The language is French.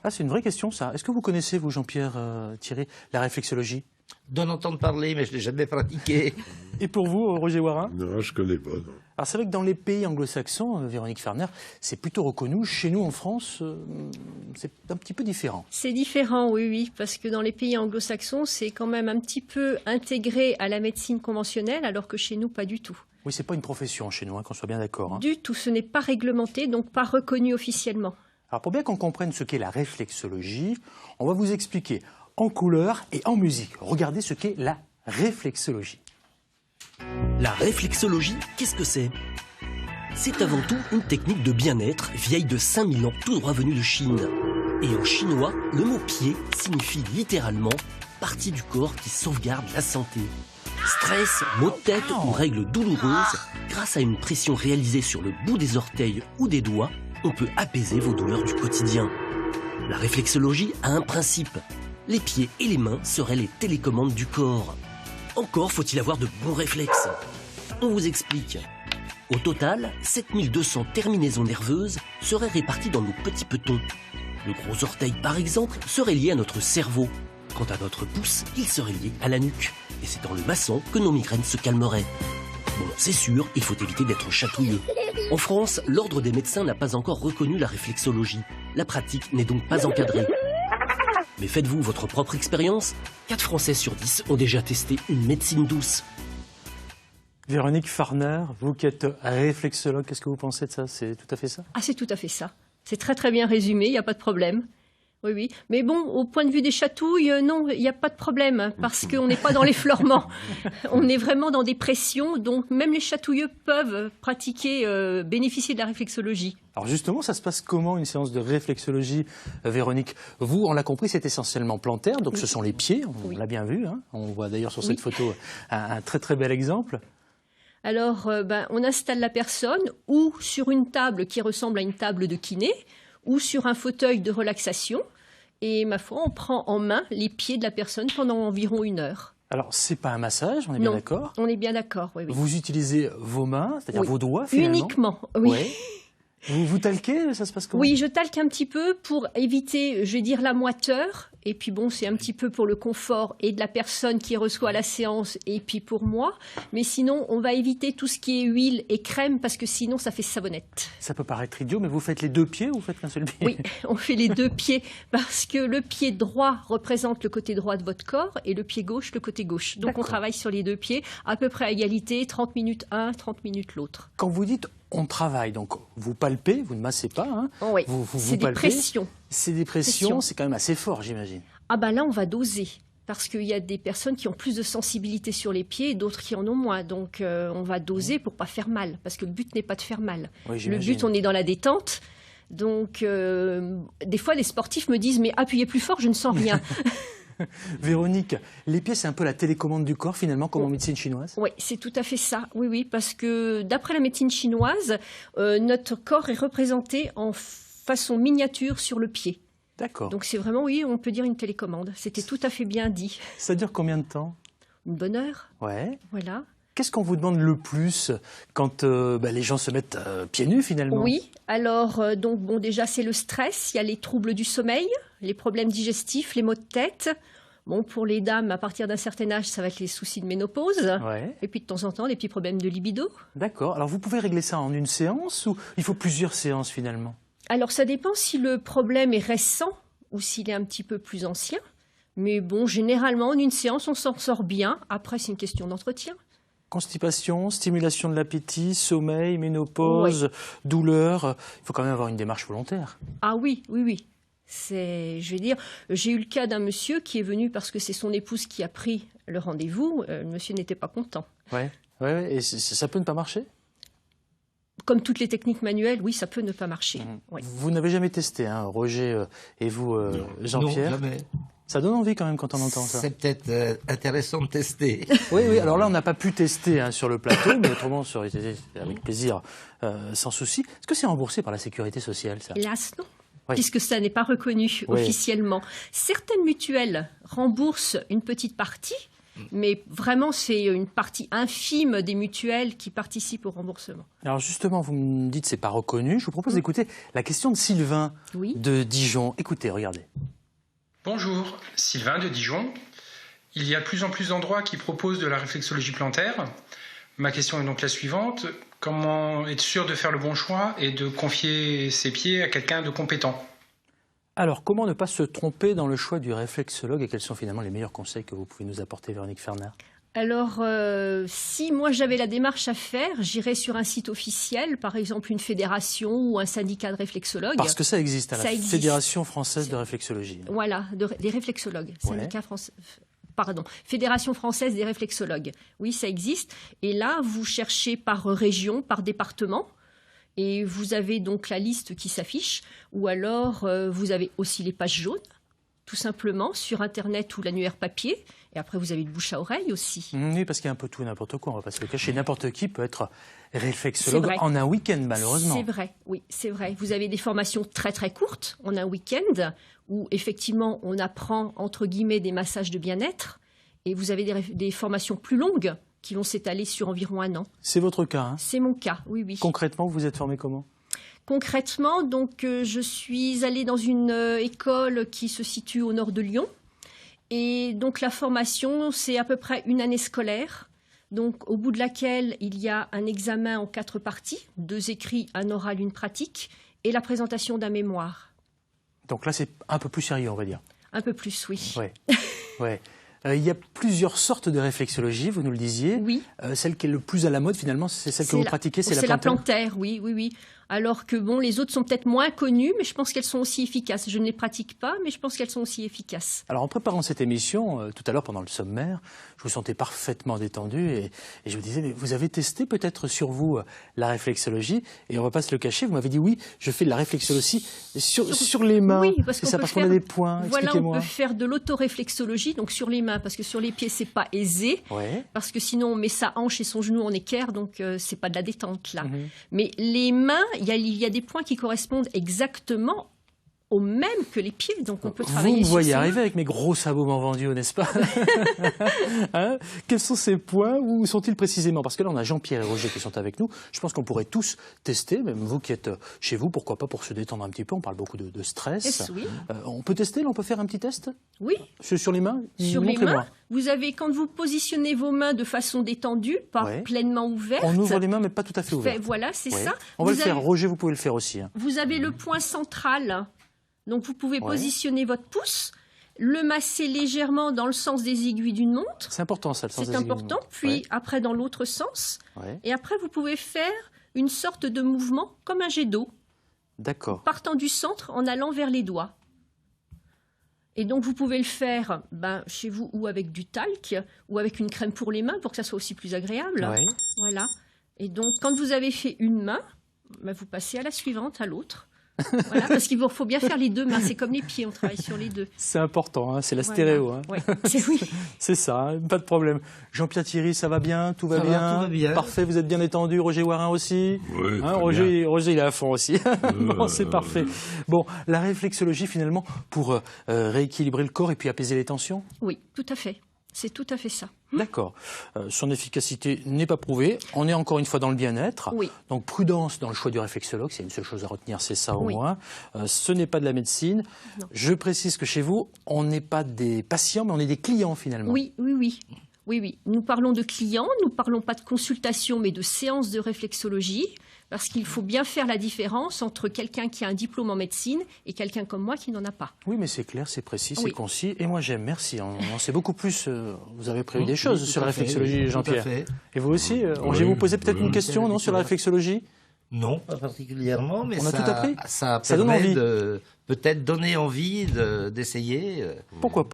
Ah, c'est une vraie question, ça. Est-ce que vous connaissez, vous, Jean-Pierre Thierry, la réflexologie? D'en entendre parler, mais je ne l'ai jamais pratiqué. Et pour vous, Roger Warin? Non, je ne connais pas. Non. Alors c'est vrai que dans les pays anglo-saxons, Véronique Farner, c'est plutôt reconnu. Chez nous, en France, c'est un petit peu différent. C'est différent, oui, oui, parce que dans les pays anglo-saxons, c'est quand même un petit peu intégré à la médecine conventionnelle, alors que chez nous, pas du tout. Oui, c'est pas une profession chez nous, qu'on soit bien d'accord. Hein. Du tout, ce n'est pas réglementé, donc pas reconnu officiellement. Alors pour bien qu'on comprenne ce qu'est la réflexologie, on va vous expliquer en couleur et en musique. Regardez ce qu'est la réflexologie. La réflexologie, qu'est-ce que c'est? C'est avant tout une technique de bien-être vieille de 5000 ans, tout droit venue de Chine. Et en chinois, le mot pied signifie littéralement partie du corps qui sauvegarde la santé. Stress, maux de tête ou règles douloureuses, grâce à une pression réalisée sur le bout des orteils ou des doigts, on peut apaiser vos douleurs du quotidien. La réflexologie a un principe. Les pieds et les mains seraient les télécommandes du corps. Encore faut-il avoir de bons réflexes. On vous explique. Au total, 7200 terminaisons nerveuses seraient réparties dans nos petits petons. Le gros orteil, par exemple, serait lié à notre cerveau. Quant à notre pouce, il serait lié à la nuque. Et c'est en le massant que nos migraines se calmeraient. Bon, c'est sûr, il faut éviter d'être chatouilleux. En France, l'ordre des médecins n'a pas encore reconnu la réflexologie. La pratique n'est donc pas encadrée. Mais faites-vous votre propre expérience. 4 Français sur 10 ont déjà testé une médecine douce. Véronique Farner, vous qui êtes réflexologue, qu'est-ce que vous pensez de ça? C'est tout à fait ça? Ah, c'est tout à fait ça. C'est très très bien résumé, il n'y a pas de problème. Oui, oui. Mais bon, au point de vue des chatouilles, non, il n'y a pas de problème, parce qu'on n'est pas dans l'effleurement. On est vraiment dans des pressions, donc même les chatouilleux peuvent pratiquer, bénéficier de la réflexologie. Alors justement, ça se passe comment une séance de réflexologie, Véronique? Vous, on l'a compris, c'est essentiellement plantaire, donc ce sont les pieds, on l'a bien vu. Hein. On voit d'ailleurs sur cette photo un très très bel exemple. Alors, on installe la personne ou sur une table qui ressemble à une table de kiné, ou sur un fauteuil de relaxation. Et ma foi, on prend en main les pieds de la personne pendant environ 1 heure. Alors, c'est pas un massage, on est bien d'accord? On est bien d'accord, oui, oui. Vous utilisez vos mains, c'est-à-dire vos doigts, finalement? Uniquement, oui. Ouais. Vous talquez, ça se passe comment? Oui, je talque un petit peu pour éviter, je vais dire, la moiteur. Et puis bon, c'est un petit peu pour le confort et de la personne qui reçoit la séance et puis pour moi. Mais sinon, on va éviter tout ce qui est huile et crème parce que sinon, ça fait savonnette. Ça peut paraître idiot, mais vous faites les 2 pieds ou vous faites qu'un seul pied? Oui, on fait les 2 pieds parce que le pied droit représente le côté droit de votre corps et le pied gauche, le côté gauche. Donc on travaille sur les 2 pieds à peu près à égalité, 30 minutes un, 30 minutes l'autre. Quand vous dites on travaille, donc vous palpez, vous ne massez pas, hein. Oui, c'est des pressions. C'est des pressions, c'est quand même assez fort, j'imagine. Ah ben là, on va doser. Parce qu'il y a des personnes qui ont plus de sensibilité sur les pieds et d'autres qui en ont moins. Donc on va doser pour pas faire mal. Parce que le but n'est pas de faire mal. Oui, le but, on est dans la détente. Donc des fois, les sportifs me disent « mais appuyez plus fort, je ne sens rien ». Véronique, les pieds, c'est un peu la télécommande du corps, finalement, comme en médecine chinoise? Oui, c'est tout à fait ça. Oui, oui, parce que d'après la médecine chinoise, notre corps est représenté en façon miniature sur le pied. D'accord. Donc c'est vraiment, oui, on peut dire une télécommande. C'était tout à fait bien dit. Ça dure combien de temps? Une bonne heure. Ouais. Voilà. Qu'est-ce qu'on vous demande le plus quand les gens se mettent pieds nus, finalement? Oui, alors, donc, bon, déjà, c'est le stress. Il y a les troubles du sommeil, les problèmes digestifs, les maux de tête. Bon, pour les dames, à partir d'un certain âge, ça va être les soucis de ménopause. Ouais. Et puis, de temps en temps, des petits problèmes de libido. D'accord. Alors, vous pouvez régler ça en une séance ou il faut plusieurs séances, finalement? Alors, ça dépend si le problème est récent ou s'il est un petit peu plus ancien. Mais bon, généralement, en une séance, on s'en sort bien. Après, c'est une question d'entretien. Constipation, stimulation de l'appétit, sommeil, ménopause, douleur. Il faut quand même avoir une démarche volontaire. Ah oui, oui, oui. Je vais dire, j'ai eu le cas d'un monsieur qui est venu parce que c'est son épouse qui a pris le rendez-vous. Le monsieur n'était pas content. Ouais. Et ça peut ne pas marcher? Comme toutes les techniques manuelles, oui, ça peut ne pas marcher. Oui. Vous n'avez jamais testé, hein, Roger et vous, Jean-Pierre? Non, jamais. Ça donne envie quand même quand on entend ça. C'est peut-être intéressant de tester. Oui, alors là, on n'a pas pu tester sur le plateau, mais autrement, ça aurait été avec plaisir, sans souci. Est-ce que c'est remboursé par la sécurité sociale, ça? Hélas, non. Oui. Puisque ça n'est pas reconnu officiellement. Certaines mutuelles remboursent une petite partie, Mais vraiment, c'est une partie infime des mutuelles qui participent au remboursement. Alors justement, vous me dites que ce n'est pas reconnu. Je vous propose d'écouter la question de Sylvain de Dijon. Écoutez, regardez. Bonjour, Sylvain de Dijon. Il y a de plus en plus d'endroits qui proposent de la réflexologie plantaire. Ma question est donc la suivante. Comment être sûr de faire le bon choix et de confier ses pieds à quelqu'un de compétent ? Alors, comment ne pas se tromper dans le choix du réflexologue et quels sont finalement les meilleurs conseils que vous pouvez nous apporter, Véronique Fernard? Alors, si moi j'avais la démarche à faire, j'irais sur un site officiel, par exemple une fédération ou un syndicat de réflexologues. Parce que ça existe, à la existe. Fédération française de réflexologie. Voilà, des réflexologues, syndicat français. Pardon, Fédération française des réflexologues. Oui, ça existe. Et là, vous cherchez par région, par département. Et vous avez donc la liste qui s'affiche. Ou alors, vous avez aussi les pages jaunes, tout simplement, sur Internet ou l'annuaire papier. Et après, vous avez le bouche à oreille aussi. Oui, parce qu'il y a un peu tout et n'importe quoi, on ne va pas se le cacher. N'importe qui peut être réflexologue en un week-end, malheureusement. C'est vrai, oui, c'est vrai. Vous avez des formations très très courtes en un week-end, où effectivement, on apprend, entre guillemets, des massages de bien-être. Et vous avez des formations plus longues qui vont s'étaler sur environ 1 an. C'est votre cas, hein? C'est mon cas, oui, oui. Concrètement, vous vous êtes formé comment? Concrètement, donc, je suis allée dans une école qui se situe au nord de Lyon. Et donc, la formation, c'est à peu près 1 année scolaire. Donc, au bout de laquelle il y a un examen en 4 parties, 2 écrits, un oral, une pratique, et la présentation d'un mémoire. Donc là, c'est un peu plus sérieux, on va dire. Un peu plus, oui. Ouais. Ouais. Il y a plusieurs sortes de réflexologie, vous nous le disiez. Oui. Celle qui est le plus à la mode, finalement, c'est celle que vous pratiquez, c'est la plantaire. C'est la plantaire, oui, oui, oui. Alors que bon, les autres sont peut-être moins connues, mais je pense qu'elles sont aussi efficaces. Je ne les pratique pas, mais je pense qu'elles sont aussi efficaces. Alors, en préparant cette émission, tout à l'heure, pendant le sommaire, je vous sentais parfaitement détendu et je vous disais, mais vous avez testé peut-être sur vous la réflexologie et on ne va pas se le cacher, vous m'avez dit oui, je fais de la réflexologie sur les mains. Oui, parce qu'on a des points. Voilà, on peut faire de l'autoréflexologie, donc sur les mains, parce que sur les pieds, c'est pas aisé, parce que sinon on met sa hanche et son genou en équerre, donc c'est pas de la détente là. Mais les mains, il y a des points qui correspondent exactement au même que les pieds, donc on peut travailler sur Vous me voyez ces arriver mains. avec mes gros sabots vendus, n'est-ce pas? Hein? Quels sont ces points? Où sont-ils précisément? Parce que là, on a Jean-Pierre et Roger qui sont avec nous. Je pense qu'on pourrait tous tester, même vous qui êtes chez vous, pourquoi pas pour se détendre un petit peu. On parle beaucoup de stress. Oui. On peut tester, là, on peut faire un petit test? Oui. Sur les mains? Sur les mains, vous avez, quand vous positionnez vos mains de façon détendue, pas pleinement ouverte. On ouvre les mains, mais pas tout à fait ouvertes. Voilà, c'est ça. On va le faire. Roger, vous pouvez le faire aussi. Hein. Vous avez le point central. Donc, vous pouvez positionner votre pouce, le masser légèrement dans le sens des aiguilles d'une montre. C'est important, ça, le sens des C'est aiguilles important. d'une montre. Puis, après, dans l'autre sens. Et après, vous pouvez faire une sorte de mouvement comme un jet d'eau. D'accord. Partant du centre, en allant vers les doigts. Et donc, vous pouvez le faire chez vous ou avec du talc ou avec une crème pour les mains pour que ça soit aussi plus agréable. Voilà. Et donc, quand vous avez fait une main, vous passez à la suivante, à l'autre. Voilà, parce qu'il faut bien faire les 2 mains. C'est comme les pieds, on travaille sur les 2. C'est important, hein, c'est la stéréo. Hein. C'est ça, hein, pas de problème. Jean-Pierre Thierry, ça va bien? Tout va bien? Tout va bien. Parfait, vous êtes bien détendu. Roger Warin aussi? Oui, hein, Roger, il est à fond aussi. Bon, c'est parfait. Bon, la réflexologie, finalement, pour rééquilibrer le corps et puis apaiser les tensions? Oui, tout à fait. C'est tout à fait ça. D'accord. Son efficacité n'est pas prouvée. On est encore une fois dans le bien-être. Oui. Donc prudence dans le choix du réflexologue. C'est une seule chose à retenir, c'est ça au moins. Ce n'est pas de la médecine. Non. Je précise que chez vous, on n'est pas des patients, mais on est des clients finalement. Oui, oui, oui. Oui, oui. Nous parlons de clients, nous ne parlons pas de consultation, mais de séance de réflexologie, parce qu'il faut bien faire la différence entre quelqu'un qui a un diplôme en médecine et quelqu'un comme moi qui n'en a pas. Oui, mais c'est clair, c'est précis, c'est concis. Et moi, j'aime, merci. On sait beaucoup plus. Vous avez prévu des choses sur la réflexologie, Jean-Pierre. Et vous aussi Roger, vous posez peut-être une question sur la réflexologie? Non, pas particulièrement, mais on a tout appris. Ça donne permet envie. de peut-être donner envie d'essayer. Pourquoi pas?